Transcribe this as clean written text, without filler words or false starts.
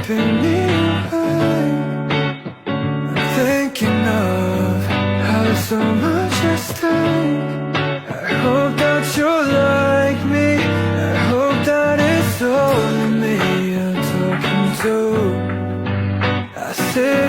keeping me awake. I'm thinking of how so much at stake. I hope that you're like me. I hope that it's only me you're talking to. I say